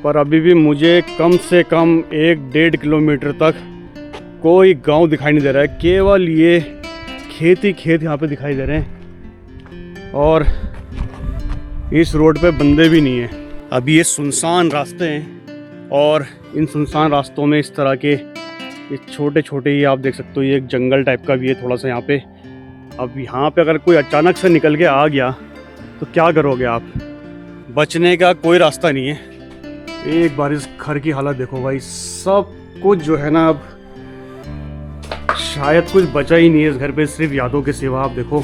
पर अभी भी मुझे कम से कम 1-1.5 किलोमीटर तक कोई गांव दिखाई नहीं दे रहा है। केवल ये खेत ही खेत यहाँ पे दिखाई दे रहे हैं और इस रोड पे बंदे भी नहीं हैं। अभी ये सुनसान रास्ते हैं और इन सुनसान रास्तों में इस तरह के ये छोटे छोटे ही आप देख सकते हो, ये एक जंगल टाइप का भी है थोड़ा सा यहाँ पे। अब यहाँ पे अगर कोई अचानक से निकल के आ गया तो क्या करोगे आप? बचने का कोई रास्ता नहीं है। एक बार इस घर की हालत देखो भाई, सब कुछ जो है ना अब शायद कुछ बचा ही नहीं है इस घर पे, सिर्फ यादों के सिवा। आप देखो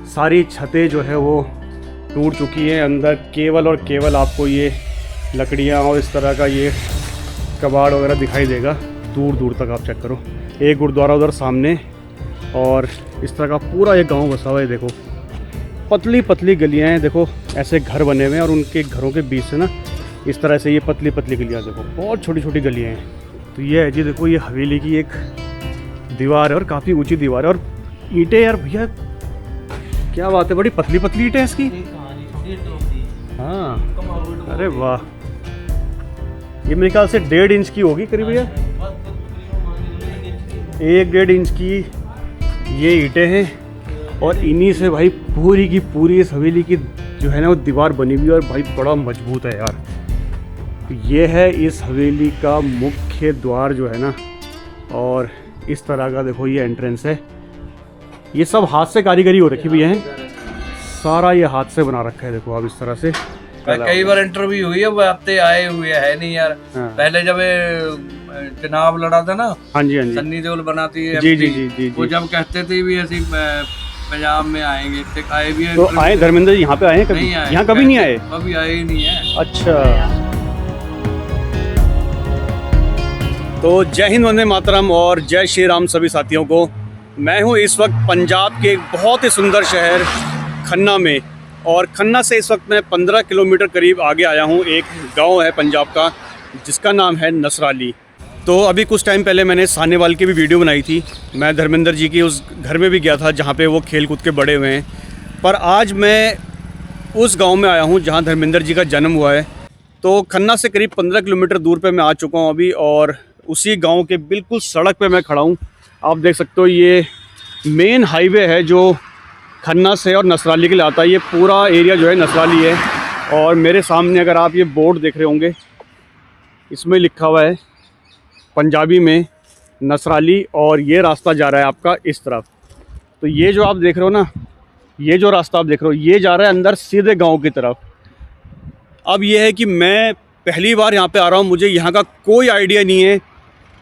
सारी छतें जो है वो टूट चुकी हैं। अंदर केवल और केवल आपको ये लकड़ियाँ और इस तरह का ये कबाड़ वगैरह दिखाई देगा दूर दूर तक। आप चेक करो, एक गुरुद्वारा उधर सामने और इस तरह का पूरा एक गांव बसा हुआ है। देखो पतली पतली गलियां हैं, देखो ऐसे घर बने हुए हैं और उनके घरों के बीच से ना इस तरह से ये पतली पतली गलियां, देखो बहुत छोटी छोटी गलियां हैं। तो ये है जी, देखो ये हवेली की एक दीवार है और काफ़ी ऊंची दीवार है और ईंटें यार भैया क्या बात है, बड़ी पतली पतली ईंटें इसकी। हाँ अरे वाह, ये मेरे ख्याल से 1.5 इंच की होगी करीब भैया, 1-1.5 इंच की ये ईंटें हैं और इन्हीं से भाई पूरी की पूरी इस हवेली की जो है ना वो दीवार बनी हुई है और भाई बड़ा मजबूत है यार। ये है इस हवेली का मुख्य द्वार जो है ना, और इस तरह का देखो ये एंट्रेंस है। ये सब हाथ से कारीगरी हो रखी हुई है, सारा ये हाथ से बना रखा है। देखो आप इस तरह से कई बार इंटरव्यू हुई है, बातें आए हुए है नहीं यार। हाँ। पहले जब चुनाव लड़ा था ना, हाँ जी सन्नी देओल बनाती है जी, वो जब कहते थे भी ऐसी पंजाब में आएंगे, आए भी है। तो आए धर्मेंद्र जी यहाँ पे आए हैं कभी? यहाँ कभी नहीं आए? कभी आए ही नहीं है। अच्छा, तो जय हिंद, वंदे मातरम और जय श्री राम सभी साथियों को। मैं हूँ इस वक्त पंजाब के एक बहुत ही सुंदर शहर खन्ना में, और खन्ना से इस वक्त मैं 15 किलोमीटर करीब आगे आया हूँ। एक गांव है पंजाब का जिसका नाम है नसराली। तो अभी कुछ टाइम पहले मैंने सानेवाल की भी वीडियो बनाई थी। मैं धर्मेंद्र जी की उस घर में भी गया था जहाँ पे वो खेल कूद के बड़े हुए हैं। पर आज मैं उस गांव में आया हूँ जहाँ धर्मेंद्र जी का जन्म हुआ है। तो खन्ना से करीब 15 किलोमीटर दूर पे मैं आ चुका हूँ अभी, और उसी गाँव के बिल्कुल सड़क पर मैं खड़ा हूँ। आप देख सकते हो ये मेन हाईवे है जो खन्ना से और नसराली के लिए आता है। ये पूरा एरिया जो है नसराली है, और मेरे सामने अगर आप ये बोर्ड देख रहे होंगे, इसमें लिखा हुआ है पंजाबी में नसराली, और ये रास्ता जा रहा है आपका इस तरफ। तो ये जो आप देख रहे हो ना, ये जो रास्ता आप देख रहे हो, ये जा रहा है अंदर सीधे गांव की तरफ। अब ये है कि मैं पहली बार यहाँ पे आ रहा हूँ, मुझे यहाँ का कोई आइडिया नहीं है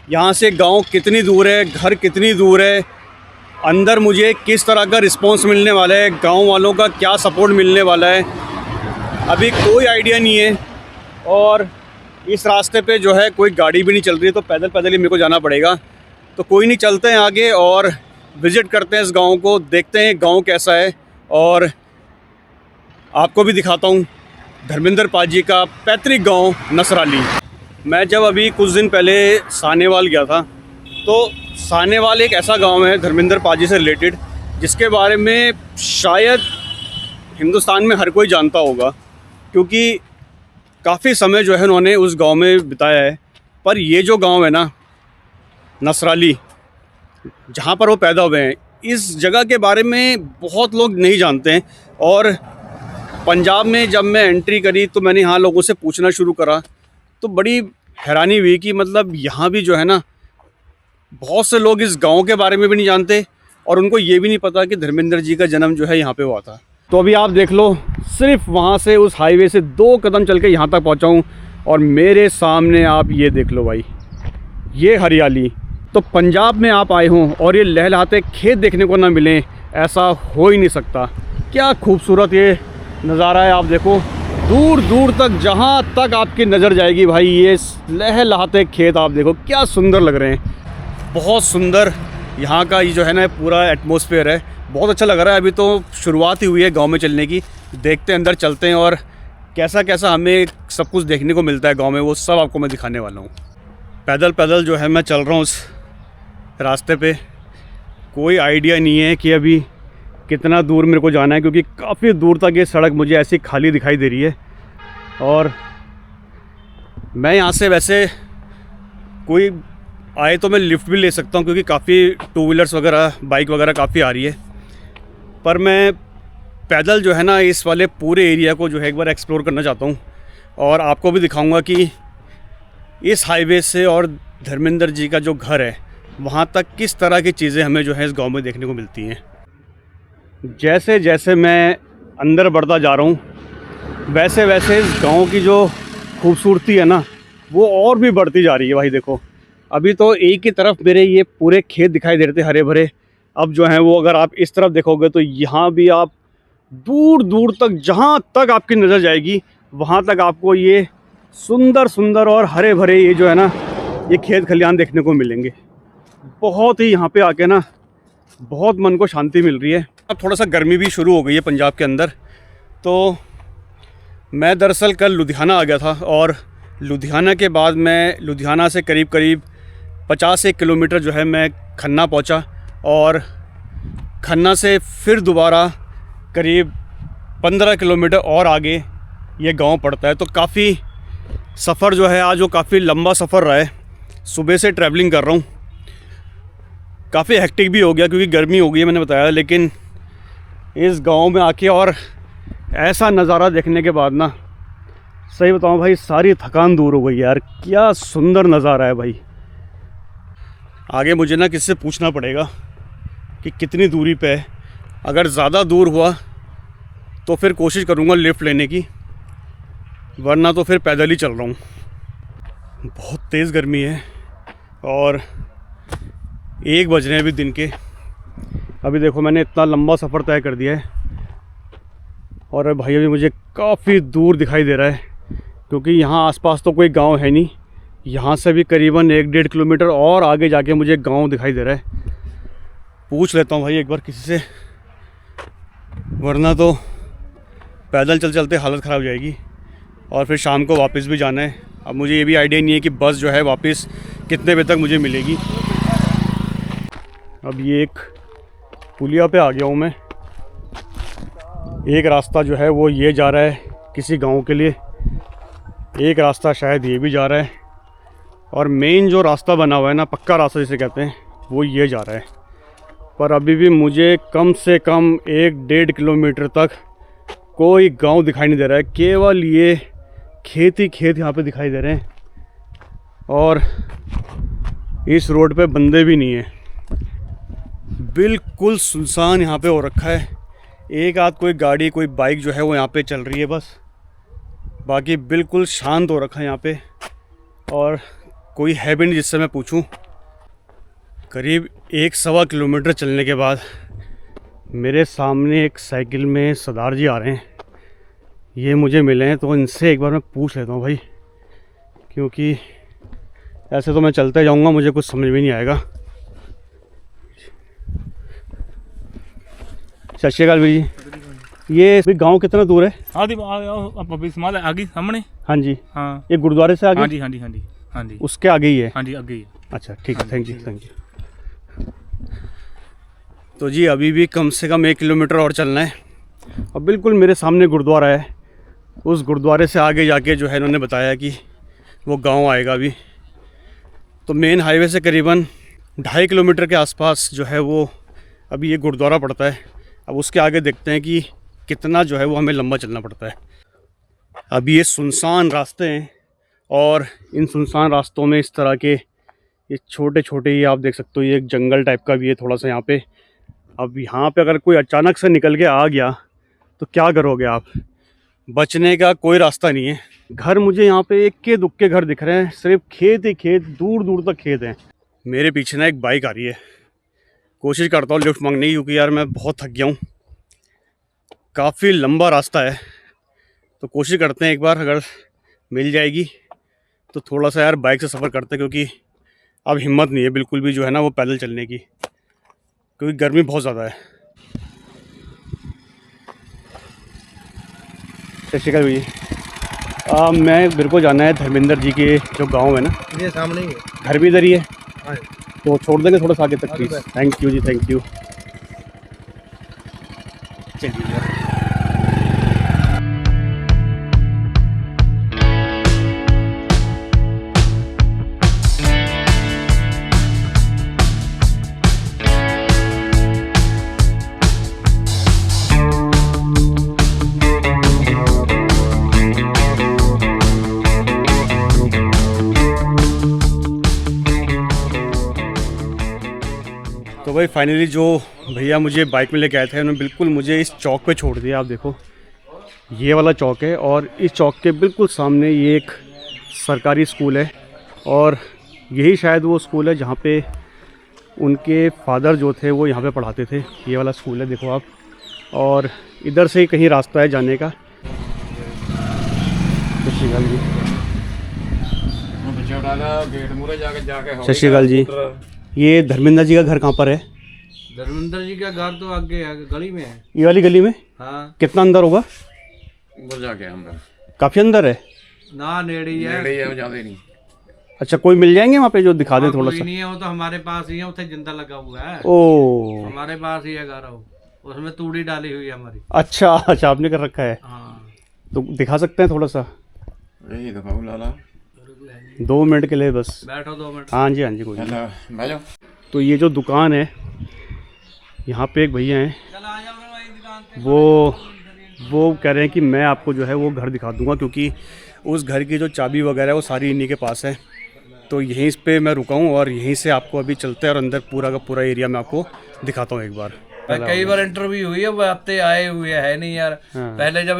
यहाँ से गांव कितनी दूर है, घर कितनी दूर है, अंदर मुझे किस तरह का रिस्पांस मिलने वाला है, गांव वालों का क्या सपोर्ट मिलने वाला है, अभी कोई आइडिया नहीं है। और इस रास्ते पे जो है कोई गाड़ी भी नहीं चल रही है, तो पैदल पैदल ही मेरे को जाना पड़ेगा। तो कोई नहीं, चलते हैं आगे और विज़िट करते हैं इस गांव को, देखते हैं गांव कैसा है, और आपको भी दिखाता हूँ धर्मेंद्र पाजी का पैतृक गांव नसराली। मैं जब अभी कुछ दिन पहले सानेवाल गया था, तो सानेवाल एक ऐसा गांव है धर्मेंद्र पाजी से रिलेटेड जिसके बारे में शायद हिंदुस्तान में हर कोई जानता होगा, क्योंकि काफ़ी समय जो है उन्होंने उस गांव में बिताया है। पर ये जो गांव है ना नसराली, जहाँ पर वो पैदा हुए हैं, इस जगह के बारे में बहुत लोग नहीं जानते हैं। और पंजाब में जब मैं एंट्री करी तो मैंने यहाँ लोगों से पूछना शुरू करा, तो बड़ी हैरानी हुई कि मतलब यहाँ भी जो है ना बहुत से लोग इस गांव के बारे में भी नहीं जानते, और उनको ये भी नहीं पता कि धर्मेंद्र जी का जन्म जो है यहाँ पे हुआ था। तो अभी आप देख लो, सिर्फ वहाँ से उस हाईवे से 2 कदम चल के यहाँ तक पहुँचा हूँ, और मेरे सामने आप ये देख लो भाई, ये हरियाली। तो पंजाब में आप आए हों और ये लहलहाते खेत देखने को ना मिले, ऐसा हो ही नहीं सकता। क्या खूबसूरत ये नज़ारा है। आप देखो दूर दूर तक, जहाँ तक आपकी नज़र जाएगी भाई, ये लहलहाते खेत आप देखो क्या सुंदर लग रहे हैं। बहुत सुंदर यहाँ का ये जो है ना पूरा एटमॉस्फेयर है, बहुत अच्छा लग रहा है। अभी तो शुरुआत ही हुई है गांव में चलने की, देखते हैं अंदर चलते हैं और कैसा कैसा हमें सब कुछ देखने को मिलता है गांव में, वो सब आपको मैं दिखाने वाला हूँ। पैदल पैदल जो है मैं चल रहा हूँ उस रास्ते पे, कोई आइडिया नहीं है कि अभी कितना दूर मेरे को जाना है, क्योंकि काफ़ी दूर तक ये सड़क मुझे ऐसी खाली दिखाई दे रही है। और मैं यहाँ से वैसे कोई आए तो मैं लिफ्ट भी ले सकता हूँ, क्योंकि काफ़ी टू व्हीलर्स वगैरह, बाइक वगैरह काफ़ी आ रही है, पर मैं पैदल जो है ना इस वाले पूरे एरिया को जो है एक बार एक्सप्लोर करना चाहता हूँ, और आपको भी दिखाऊंगा कि इस हाईवे से और धर्मेंद्र जी का जो घर है वहाँ तक किस तरह की चीज़ें हमें जो है इस गांव में देखने को मिलती हैं। जैसे जैसे मैं अंदर बढ़ता जा रहा हूँ वैसे वैसे इस गांव की जो खूबसूरती है ना वो और भी बढ़ती जा रही है। भाई देखो, अभी तो एक ही तरफ मेरे ये पूरे खेत दिखाई दे रहे थे हरे भरे, अब जो है वो अगर आप इस तरफ देखोगे तो यहाँ भी आप दूर दूर तक, जहाँ तक आपकी नज़र जाएगी वहाँ तक आपको ये सुंदर सुंदर और हरे भरे ये जो है ना ये खेत खलियान देखने को मिलेंगे। बहुत ही यहाँ पे आके ना बहुत मन को शांति मिल रही है। अब थोड़ा सा गर्मी भी शुरू हो गई है पंजाब के अंदर, तो मैं दरअसल कल लुधियाना आ गया था, और लुधियाना के बाद मैं लुधियाना से करीब करीब 50 किलोमीटर जो है मैं खन्ना पहुँचा, और खन्ना से फिर दोबारा करीब 15 किलोमीटर और आगे ये गांव पड़ता है। तो काफ़ी सफ़र जो है आज वो काफ़ी लंबा सफ़र रहा है। सुबह से ट्रैवलिंग कर रहा हूँ, काफ़ी हेक्टिक भी हो गया क्योंकि गर्मी हो गई है मैंने बताया, लेकिन इस गांव में आके और ऐसा नज़ारा देखने के बाद ना सही बताऊँ भाई सारी थकान दूर हो गई यार। क्या सुंदर नज़ारा है भाई। आगे मुझे ना किससे पूछना पड़ेगा कि कितनी दूरी पे है। अगर ज़्यादा दूर हुआ तो फिर कोशिश करूँगा लिफ्ट लेने की, वरना तो फिर पैदल ही चल रहा हूँ। बहुत तेज़ गर्मी है और 1 बज रहे हैं अभी दिन के। अभी देखो मैंने इतना लंबा सफ़र तय कर दिया है, और भाई अभी मुझे काफ़ी दूर दिखाई दे रहा है, क्योंकि यहाँ आसपास तो कोई गांव है नहीं। यहाँ से भी करीबन 1-1.5 किलोमीटर और आगे जाके मुझे गांव दिखाई दे रहा है। पूछ लेता हूँ भाई एक बार किसी से, वरना तो पैदल चल चलते हालत ख़राब हो जाएगी, और फिर शाम को वापस भी जाना है। अब मुझे ये भी आइडिया नहीं है कि बस जो है वापस कितने बजे तक मुझे मिलेगी। अब ये एक पुलिया पे आ गया हूँ मैं। एक रास्ता जो है वो ये जा रहा है किसी गांव के लिए, एक रास्ता शायद ये भी जा रहा है, और मेन जो रास्ता बना हुआ है ना, पक्का रास्ता जिसे कहते हैं, वो ये जा रहा है। पर अभी भी मुझे कम से कम 1-1.5 किलोमीटर तक कोई गांव दिखाई नहीं दे रहा है। केवल ये खेत ही खेत यहाँ पे दिखाई दे रहे हैं, और इस रोड पे बंदे भी नहीं हैं। बिल्कुल सुनसान यहाँ पे हो रखा है। एक आध कोई गाड़ी, कोई बाइक जो है वो यहाँ पे चल रही है बस, बाकी बिल्कुल शांत हो रखा है यहाँ पे, और कोई है भी नहीं जिससे मैं पूछूं। करीब 1-1.25 किलोमीटर चलने के बाद मेरे सामने एक साइकिल में सरदार जी आ रहे हैं। ये मुझे मिले हैं, तो इनसे एक बार मैं पूछ लेता हूँ भाई, क्योंकि ऐसे तो मैं चलते जाऊँगा, मुझे कुछ समझ में नहीं आएगा। सत श्री अकाल भाई जी, ये गांव कितना दूर है? आगे सामने। हाँ जी, हाँ, ये गुरुद्वारे से आगे? हाँ जी, हाँ जी, हाँ जी, हाँ जी, उसके आगे ही है? हाँ जी, आगे ही है। अच्छा ठीक है, थैंक यू थैंक यू। तो जी अभी भी कम से कम 1 किलोमीटर और चलना है, और बिल्कुल मेरे सामने गुरुद्वारा है। उस गुरुद्वारे से आगे जाके जो है इन्होंने बताया कि वो गांव आएगा अभी। तो मेन हाईवे से करीबन 2.5 किलोमीटर के आसपास जो है वो अभी ये गुरुद्वारा पड़ता है। अब उसके आगे देखते हैं कि कितना जो है वो हमें लंबा चलना पड़ता है। अभी ये सुनसान रास्ते हैं, और इन सुनसान रास्तों में इस तरह के ये छोटे छोटे, ये आप देख सकते हो, ये एक जंगल टाइप का भी है थोड़ा सा यहाँ पे। अब यहाँ पे अगर कोई अचानक से निकल के आ गया तो क्या करोगे आप? बचने का कोई रास्ता नहीं है। घर मुझे यहाँ पे इक्के दुक्के घर दिख रहे हैं, सिर्फ खेत ही खेत, दूर दूर तक खेत हैं। मेरे पीछे ना एक बाइक आ रही है, कोशिश करता हूँ लिफ्ट मांगने की, क्योंकि यार मैं बहुत थक गया हूँ। काफ़ी लंबा रास्ता है, तो कोशिश करते हैं एक बार अगर मिल जाएगी तो थोड़ा सा यार बाइक से सफ़र करते हैं, क्योंकि अब हिम्मत नहीं है बिल्कुल भी जो है ना वो पैदल चलने की, क्योंकि गर्मी बहुत ज़्यादा है। सत श्री अकाल भैया, मेरे को जाना है धर्मेंद्र जी के जो गांव है ना, ये सामने ही है, घर भी इधर ही है, हाँ। तो छोड़ देंगे थोड़ा सा आगे तक please. Thank you ji, thank you. चलिए भाई फाइनली जो भैया मुझे बाइक में लेके आए थे उन्होंने बिल्कुल मुझे इस चौक पे छोड़ दिया। आप देखो ये वाला चौक है और इस चौक के बिल्कुल सामने ये एक सरकारी स्कूल है और यही शायद वो स्कूल है जहाँ पे उनके फादर जो थे वो यहाँ पे पढ़ाते थे। ये वाला स्कूल है देखो आप, और इधर से ही कहीं रास्ता है जाने का। सत श्रीकाल जी। सत श्रीकाल जी। ये धर्मेंद्र जी का घर कहाँ पर है? धर्मेंद्र जी का घर तो आगे है, गली में है। ये वाली गली में? हाँ। कितना अंदर होगा? जाके अंदर काफी अंदर है ना, नेड़ी है, ज्यादा नहीं। अच्छा, कोई मिल जाएंगे वहाँ पे जो दिखा दे थोड़ा सा? नहीं है, वो तो हमारे पास ही है, उसे जिंदा लगा हुआ है। ओ, हमारे पास ही है घर, उसमें तूड़ी डाली हुई है हमारी। अच्छा अच्छा, आपने कर रखा है। हाँ। तो दिखा सकते हैं थोड़ा सा? यही दिखाओ लाला। 2 मिनट के लिए बस बैठो 2 मिनट। हाँ जी हाँ जी, कोई नहीं। तो ये जो दुकान है यहाँ पे एक भैया हैं, वो कह रहे हैं कि मैं आपको जो है वो घर दिखा दूंगा, क्योंकि उस घर की जो चाबी वगैरह है वो सारी इन्हीं के पास है। तो यहीं पे मैं रुका हूँ और यहीं से आपको अभी चलते हैं और अंदर पूरा का पूरा एरिया मैं आपको दिखाता हूँ एक बार। कई बार इंटरव्यू हुई है, वो आते आए हुए है नहीं यार। हाँ। पहले जब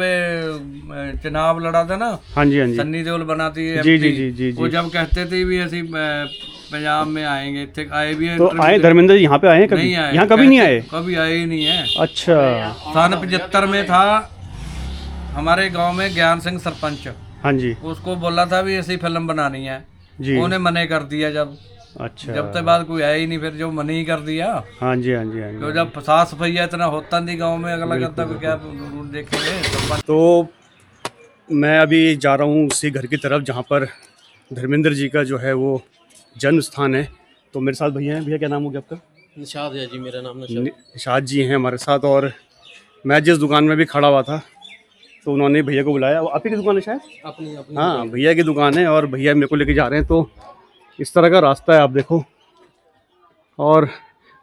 चुनाव लड़ा था ना, हाँ जी हाँ जी, सन्नी देओल बनाती है, जी जी जी जी, वो जब कहते थे भी ऐसी पंजाब में आएंगे, थे आए भी है। तो आए धर्मेंद्र जी यहाँ पे आए हैं? कभी यहाँ कभी नहीं आए? कभी आए ही नहीं है। अच्छा। सन 75 में था हमारे गांव में ज्ञान सिंह सरपंच, हाँ जी, उसको बोला था भी ऐसी फिल्म बनानी है जी, उन्हें मने कर दिया जब। अच्छा, जब तक बाद कोई आया ही नहीं, फिर जो मने ही कर दिया। हाँ जी हाँ जी हाँ जी। तो जब साफ सफाई इतना होता नहीं गांव में, अगला करता तो क्या देखेंगे। तो मैं अभी जा रहा हूँ उसी घर की तरफ जहाँ पर धर्मेंद्र जी का जो है वो जन्म स्थान है। तो मेरे साथ भैया हैं। भैया क्या नाम हो गया आपका? निशाद है जी, मेरा नाम निशाद जी हैं हमारे साथ। और मैं जिस दुकान में भी खड़ा हुआ था तो उन्होंने भैया को बुलाया। आप ही की दुकान है शायद? अपनी हाँ, भैया की दुकान है और भैया मेरे को लेके जा रहे हैं। तो इस तरह का रास्ता है आप देखो। और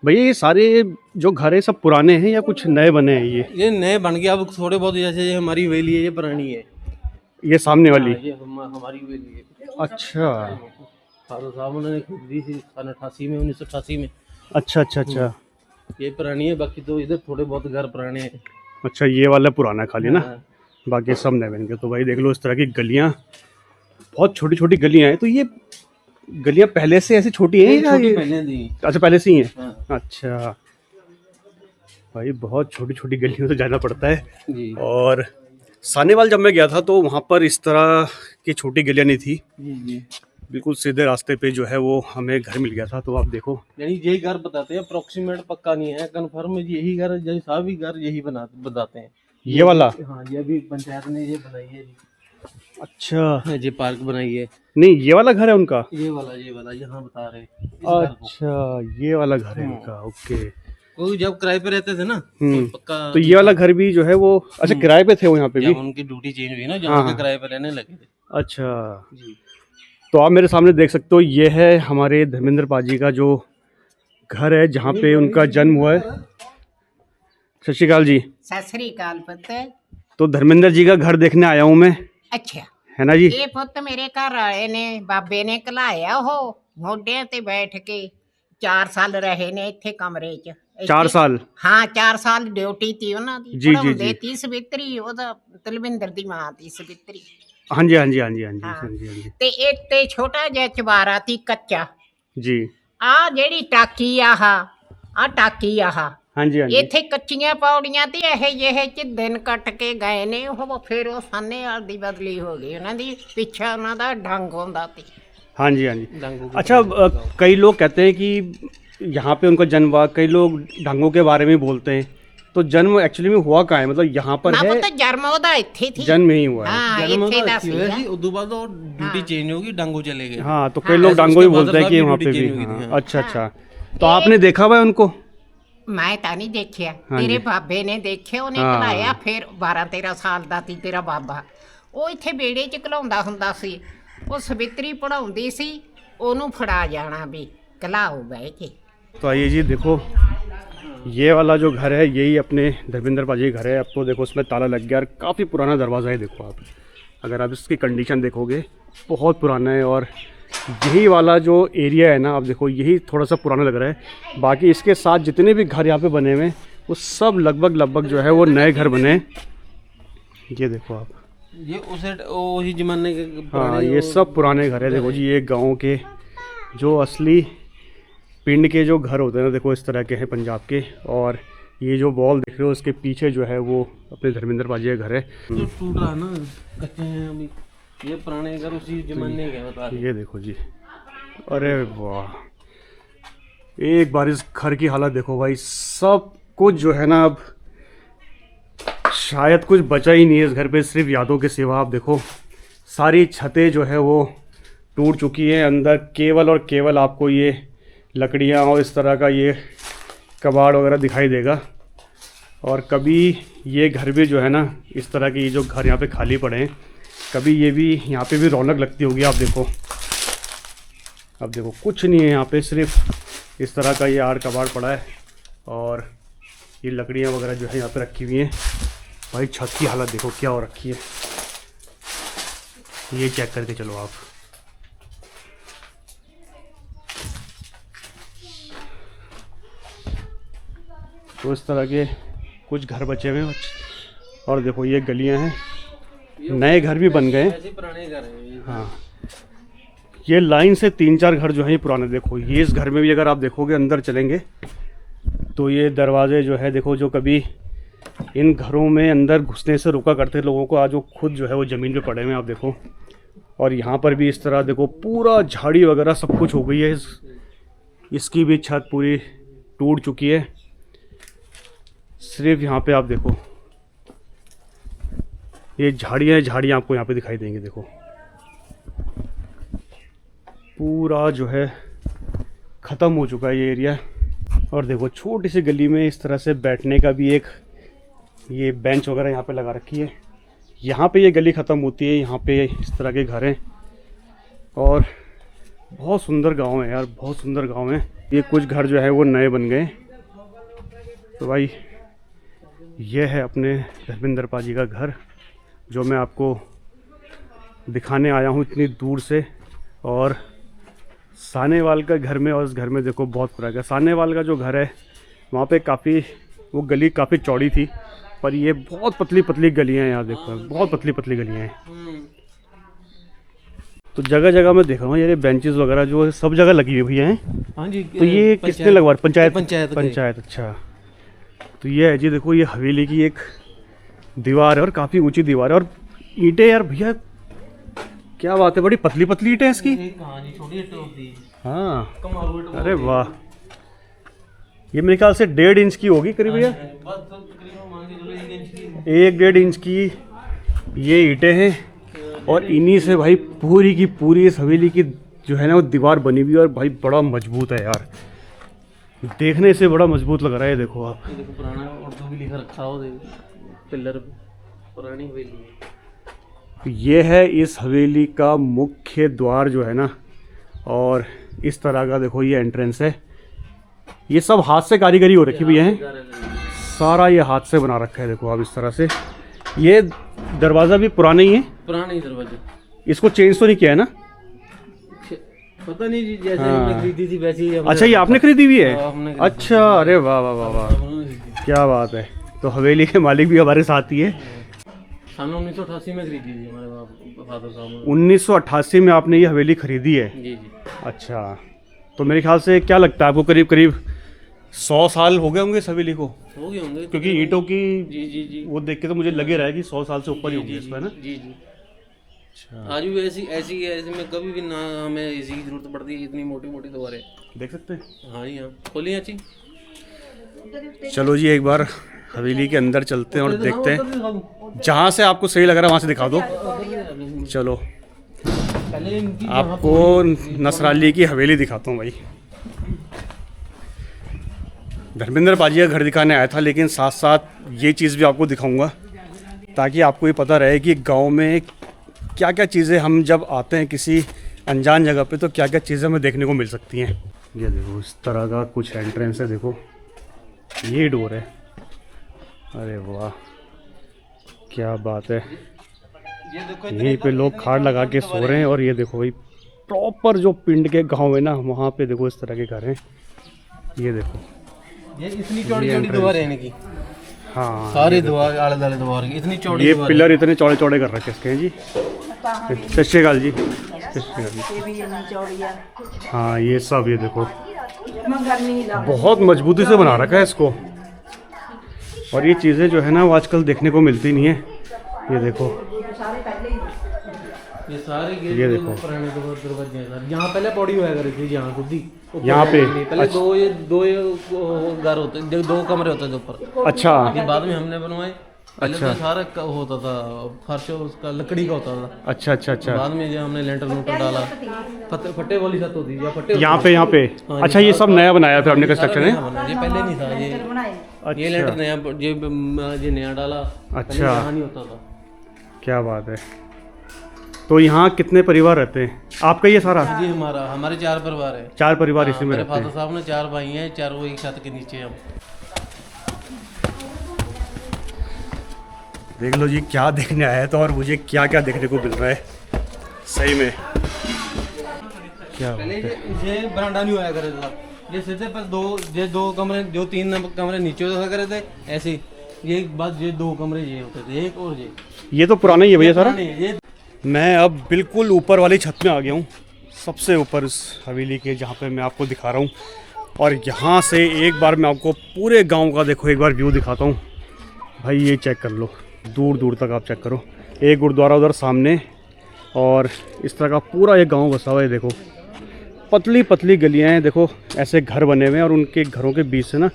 भैया ये सारे जो घर है सब पुराने हैं या कुछ नए बने हैं? ये नए बन गए अब थोड़े बहुत, जैसे हमारी हवेली है ये पुरानी है, ये सामने वाली? ये हमारी हवेली है। अच्छा, फादर साहब उन्होंने खरीदी थी सन 88 में, 1988 में। अच्छा अच्छा अच्छा, ये पुरानी है, बाकी तो इधर थोड़े बहुत घर पुराने हैं। अच्छा, ये वाला पुराना खाली ना, बाकी सब नए बन गए। तो भाई देख लो इस तरह की गलियाँ, बहुत छोटी छोटी गलियाँ हैं। तो ये गलियाँ पहले से ऐसी छोटी हैं या ये पहले थी? अच्छा, पहले से ही है। हाँ। अच्छा भाई, बहुत छोटी छोटी गलियों से जाना पड़ता है जी। और सानेवाल जब मैं गया था तो वहाँ पर इस तरह की छोटी गलियाँ नहीं थी जी। बिल्कुल सीधे रास्ते पे जो है वो हमें घर मिल गया था। तो आप देखो, यानी यही घर बताते हैं, अप्रोक्सीमेट पक्का नहीं है, कंफर्म यही घर, जैसे सभी घर यही बताते हैं। ये वाला? हाँ, ये भी पंचायत ने ये बनाई है जी। अच्छा, ये पार्क बनाई है। नहीं, ये वाला घर है उनका? ये वाला यहाँ बता रहे। अच्छा, ये वाला घर है उनका। ओके। वो जब किराए पे रहते थे ना पक्का। तो ये वाला घर भी जो है वो अच्छा किराए पे थे वो यहाँ पे भी? उनकी ड्यूटी चेंज हुई ना, जहाँ पे किराए पे रहने लगे थे। अच्छा जी। तो आप मेरे सामने देख सकते हो, ये है हमारे धर्मेंद्र पाजी का जो घर है जहाँ पे उनका जन्म हुआ है। सत श्रीकाल जी। सत श्रीकाल पुत्र। तो धर्मेंद्र जी का घर देखने आया हूँ मैं। अच्छा है ना जी? ये पुत मेरे घर आए ने बाबे ने कलाया हो मोढे ते बैठ के 4 साल रहे ने इत्थे कमरे च। 4 साल? हाँ, 4 साल ड्यूटी थी उन्हां दी। जी जी जी। 30 सवित्री ओदा तलविंदर दी मां दी सवित्री। हाँ जी हाँ जी हाँ जी हाँ जी हाँ जी हाँ जी। ते एक ते छोटा जिहा चबारा थी कच्चा जी। आ जेड़ी टाकी आ टाकी हाँ जी हाँ जी। इत्थे कच्चियां पौड़ियां ते ये च दिन कट के गए ने ਉਹ फिर ਉਹ ਸਾਨੇਵਾਲ ਦੀ बदली हो गई ਉਹਨਾਂ ਦੀ ਪਿੱਛੇ ਉਹਨਾਂ ਦਾ ढंग ਹੁੰਦਾ ਸੀ। हाँ जी हाँ जी। अच्छा, कई लोग कहते हैं कि यहाँ पे उनका जन्म हुआ, कई लोग ढंगों के बारे में बोलते हैं। तो जन्म एक्चुअली में हुआ कहाँ है? मतलब यहाँ पर है? तो जन्म ਉਹਦਾ ਇੱਥੇ थी। जन्म ही हुआ है। हाँ, ਇੱਥੇ ਦਾ ਸੀ। उदू बाद ड्यूटी चेंज होगी, डांगो चले गए। हाँ, तो कई लोग डांगो ही बोलते हैं कि वहाँ पे भी। अच्छा अच्छा। तो आपने देखा हुआ है उनको? मैं ਤਾਂ ਨਹੀਂ ਦੇਖਿਆ, ਤੇਰੇ ਬਾਬੇ ਨੇ ਦੇਖਿਆ, ਉਹਨੇ ਘਲਾਇਆ। ਫਿਰ 12-13 ਸਾਲ ਦਾ ਸੀ ਤੇਰਾ ਬਾਬਾ, ਉਹ ਇੱਥੇ ਬੇੜੇ 'ਚ ਘਲਾਉਂਦਾ ਹੁੰਦਾ ਸੀ। ਉਹ ਸਵਿਤਰੀ ਪੜਾਉਂਦੀ ਸੀ, ਉਹਨੂੰ ਫੜਾ ਜਾਣਾ ਵੀ ਘਲਾਓ ਬਹਿ के। तो आइए जी, देखो ये वाला जो घर है यही अपने धर्मेंद्र पाजी घर है। अब तो देखो उसमें ताला लग गया और काफ़ी पुराना दरवाज़ा है। देखो आप, अगर आप इसकी कंडीशन देखोगे बहुत पुराना है। और यही वाला जो एरिया है ना, आप देखो यही थोड़ा सा पुराना लग रहा है। बाकी इसके साथ जितने भी घर यहाँ पे बने हुए हैं वो सब लगभग जो है वो नए घर बने हैं। ये देखो आप, ये उसी जमाने के हाँ ये सब पुराने घर है। देखो जी ये गाँव के जो असली पिंड के जो घर होते हैं ना, देखो इस तरह के हैं पंजाब के। और ये जो वॉल देख रहे हो उसके पीछे जो है वो अपने धर्मेंद्र पाजी का घर है। जो टूट रहा ना, कच्चे हैं अभी, ये पुराने घर उसी जमाने के बता रहे। ये देखो जी, अरे वाह, एक बार इस घर की हालत देखो भाई, सब कुछ जो है ना अब शायद कुछ बचा ही नहीं है इस घर पे, सिर्फ यादों के सिवा। आप देखो सारी छतें जो है वो टूट चुकी है, अंदर केवल और केवल आपको ये लकड़ियाँ और इस तरह का ये कबाड़ वगैरह दिखाई देगा। और कभी ये घर भी जो है ना, इस तरह के ये जो घर यहाँ पे खाली पड़े हैं, कभी ये भी यहाँ पे भी रौनक लगती होगी। आप देखो, अब देखो कुछ नहीं है यहाँ पे, सिर्फ इस तरह का ये आड़ कबाड़ पड़ा है और ये लकड़ियाँ वगैरह जो है यहाँ पे रखी हुई हैं। भाई छत की हालत देखो क्या हो रखी है, ये चेक करके चलो आप। तो इस तरह के कुछ घर बचे हुए हैं और देखो ये गलियां हैं, नए घर भी बन गए हैं। पुराने घर हैं। हाँ, ये लाइन से 3-4 घर जो हैं ये पुराने। देखो ये इस घर में भी अगर आप देखोगे अंदर चलेंगे तो ये दरवाजे जो है देखो, जो कभी इन घरों में अंदर घुसने से रोका करते लोगों को, आज वो खुद जो है वो ज़मीन पे पड़े हुए हैं आप देखो। और यहाँ पर भी इस तरह देखो पूरा झाड़ी वगैरह सब कुछ हो गई है। इसकी भी छत पूरी टूट चुकी है। सिर्फ यहाँ पे आप देखो ये झाड़ियाँ आपको यहाँ पे दिखाई देंगी। देखो पूरा जो है ख़त्म हो चुका है ये एरिया। और देखो छोटी सी गली में इस तरह से बैठने का भी एक ये बेंच वगैरह यहाँ पे लगा रखी है। यहाँ पे ये गली ख़त्म होती है, यहाँ पे इस तरह के घर हैं। और बहुत सुंदर गांव है यार, बहुत सुंदर गांव है। ये कुछ घर जो है वो नए बन गए। तो भाई ये है अपने धर्मेंद्र पाजी का घर, जो मैं आपको दिखाने आया हूँ इतनी दूर से। और सानेवाल का घर में और इस घर में देखो बहुत फर्क है। सानेवाल का जो घर है वहाँ पे काफ़ी वो गली काफ़ी चौड़ी थी, पर ये बहुत पतली पतली गलियाँ हैं। यहाँ देखो बहुत पतली पतली गलियाँ हैं। तो जगह जगह मैं देख रहा हूँ ये बेंचेस वगैरह जो सब जगह लगी हुई हैं। हाँ जी। तो ये किसने लगवा? पंचायत। अच्छा, तो ये है जी, देखो ये हवेली की एक दीवार है और काफ़ी ऊंची दीवार है। और ईंटें यार भैया क्या बात है, बड़ी पतली पतली ईंटें इसकी। हाँ, अरे वाह, ये मेरे ख्याल से 1.5 इंच की होगी करीब भैया, 1-1.5 इंच की ये ईंटें हैं। और इन्हीं से भाई पूरी की पूरी इस हवेली की जो है ना वो दीवार बनी हुई है। और भाई बड़ा मजबूत है यार, देखने से बड़ा मजबूत लग रहा है। देखो आप, देखो पुराना उर्दू भी लिखा रखा हो, पिलर पुरानी हवेली है। ये है इस हवेली का मुख्य द्वार जो है ना, और इस तरह का देखो ये एंट्रेंस है। ये सब हाथ से कारीगरी हो रखी हुई है, सारा ये हाथ से बना रखा है। देखो आप इस तरह से, ये दरवाज़ा भी पुराना ही है, पुराना ही दरवाजा, इसको चेंज तो नहीं किया है ना? पता नहीं जी, जैसे हमने खरीदी थी वैसे ही। अच्छा, ये आपने खरीदी हुई है? अच्छा, अरे वाह वाह वाह वाह, क्या बात है। तो हवेली के मालिक भी हमारे साथ ही है। हमने 1988 में खरीदी थी, हमारे फादर साहब। 1988 में आपने ये हवेली खरीदी है? जी जी। अच्छा, तो मेरे ख्याल से क्या लगता है आपको, करीब करीब 100 साल हो गए होंगे इस हवेली को? हो गए होंगे, क्योंकि ईंटों की जी जी जी वो देख के तो मुझे लगे रहा है कि 100 साल से ऊपर ही होंगे इसमें ना। जी जी। आज भी ऐसी में कभी भी ना हमें इसी की जरूरत पड़ती है, इतनी मोटी मोटी दीवारें देख सकते हैं। हाँ जी, हाँ खोलिए अच्छी। चलो जी, एक बार हवेली के अंदर चलते हैं और देखते हैं, जहाँ से आपको सही लग रहा है वहाँ से दिखा दो। चलो आपको नसराली की हवेली दिखाता हूँ भाई। धर्मेंद्र पाजी का घर दिखाने आया था, लेकिन साथ साथ ये चीज़ भी आपको दिखाऊंगा ताकि आपको ये पता रहे कि गांव में क्या क्या चीज़ें, हम जब आते हैं किसी अनजान जगह पे तो क्या क्या चीज़ें हमें देखने को मिल सकती हैं। ये देखो इस तरह का कुछ एंट्रेंस है, देखो ये डोर है। अरे वाह, क्या बात है। यहीं पे लोग खाट लगा के सो रहे हैं। और ये देखो भाई प्रॉपर जो पिंड के गांव है ना, वहाँ पे देखो इस तरह के घर हैं। ये देखो, ये इतनी चौड़ी चौड़ी दीवार है इनकी। हाँ, सारी दीवार आले दाले दीवार की इतनी चौड़ी। ये पिलर इतने चौड़े चौड़े कर रखे इसके हैं जी। सत श्री अकाल जी, सत श्री अकाल जी। हाँ, ये सब ये देखो बहुत मजबूती से बना रखा है इसको। और ये चीज़ें जो है ना वो आजकल देखने को मिलती नहीं है। ये देखो, ये सारे गेट ये देखो पुराने दरवाजे हैं सर। यहाँ पहले पौड़ी हुआ करती थी, यहाँ खुद ही यहाँ पे पहले दो ये घर होते, दो कमरे होते थे ऊपर। अच्छा, ये बाद में हमने बनवाए। पहले तो सारा होता था फर्श उसका लकड़ी का होता था। अच्छा अच्छा अच्छा। बाद में जो हमने लेंटर लूटर डाला, फट्टे वाली छत होती है फट्टे यहाँ पे। अच्छा, ये सब नया बनाया फिर हमने कंस्ट्रक्शन है। ये पहले नहीं था, ये लेंटर नया, ये नया डाला। अच्छा, यहाँ नहीं होता था। क्या बात है। तो यहाँ कितने परिवार रहते हैं? आपका ये सारा? जी हमारे 4 परिवार है। 4 परिवार इसी में मेरे रहते हैं। फादर साहब ने 4 भाई हैं, चारों एक छत के नीचे हम। देख लो जी, क्या देखने आया था और मुझे क्या क्या देखने को मिल रहा है सही में। क्या पहले ये बरामदा नहीं हुआ करे था, ये सीधे पर दो कमरे, जो 3 कमरे नीचे होता करे थे ऐसे। ये बाद ये 2 कमरे ये होते थे, एक और ये तो पुराना ही है भैया सारा। ये मैं अब बिल्कुल ऊपर वाली छत में आ गया हूँ, सबसे ऊपर इस हवेली के, जहाँ पे मैं आपको दिखा रहा हूँ। और यहाँ से एक बार मैं आपको पूरे गांव का देखो एक बार व्यू दिखाता हूँ भाई। ये चेक कर लो, दूर दूर तक आप चेक करो। एक गुरुद्वारा उधर सामने, और इस तरह का पूरा ये गांव बसा हुआ है। देखो पतली पतली गलियाँ हैं, देखो ऐसे घर बने हुए हैं, और उनके घरों के बीच से ना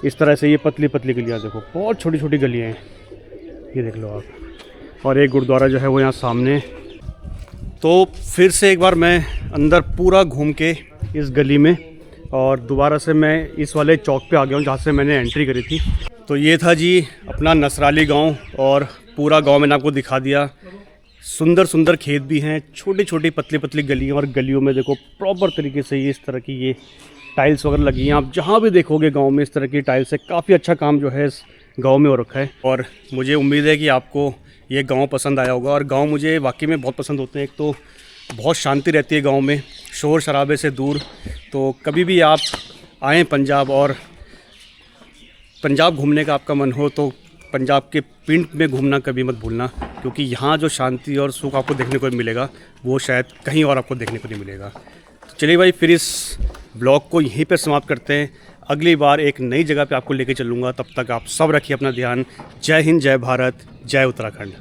इस तरह से ये पतली पतली गलियाँ, देखो बहुत छोटी छोटी गलियाँ हैं, ये देख लो आप। और एक गुरुद्वारा जो है वो यहाँ सामने। तो फिर से एक बार मैं अंदर पूरा घूम के इस गली में, और दोबारा से मैं इस वाले चौक पे आ गया हूँ जहाँ से मैंने एंट्री करी थी। तो ये था जी अपना नसराली गांव, और पूरा गांव मैंने आपको दिखा दिया। सुंदर सुंदर खेत भी हैं, छोटी छोटी पतली पतली गलियाँ, और गलियों में देखो प्रॉपर तरीके से ये इस तरह की ये टाइल्स वगैरह लगी हैं। आप जहाँ भी देखोगे गांव में इस तरह की टाइल्स है। काफ़ी अच्छा काम जो है इस गांव में हो रखा है, और मुझे उम्मीद है कि आपको ये गांव पसंद आया होगा। और गांव मुझे वाकई में बहुत पसंद होते हैं। एक तो बहुत शांति रहती है गांव में, शोर शराबे से दूर। तो कभी भी आप आएँ पंजाब, और पंजाब घूमने का आपका मन हो तो पंजाब के पिंड में घूमना कभी मत भूलना, क्योंकि यहाँ जो शांति और सुख आपको देखने को मिलेगा वो शायद कहीं और आपको देखने को नहीं मिलेगा। तो चलिए भाई, फिर इस ब्लॉग को यहीं पर समाप्त करते हैं। अगली बार एक नई जगह पे आपको लेके चलूँगा। तब तक आप सब रखिए अपना ध्यान। जय हिंद, जय भारत, जय उत्तराखंड।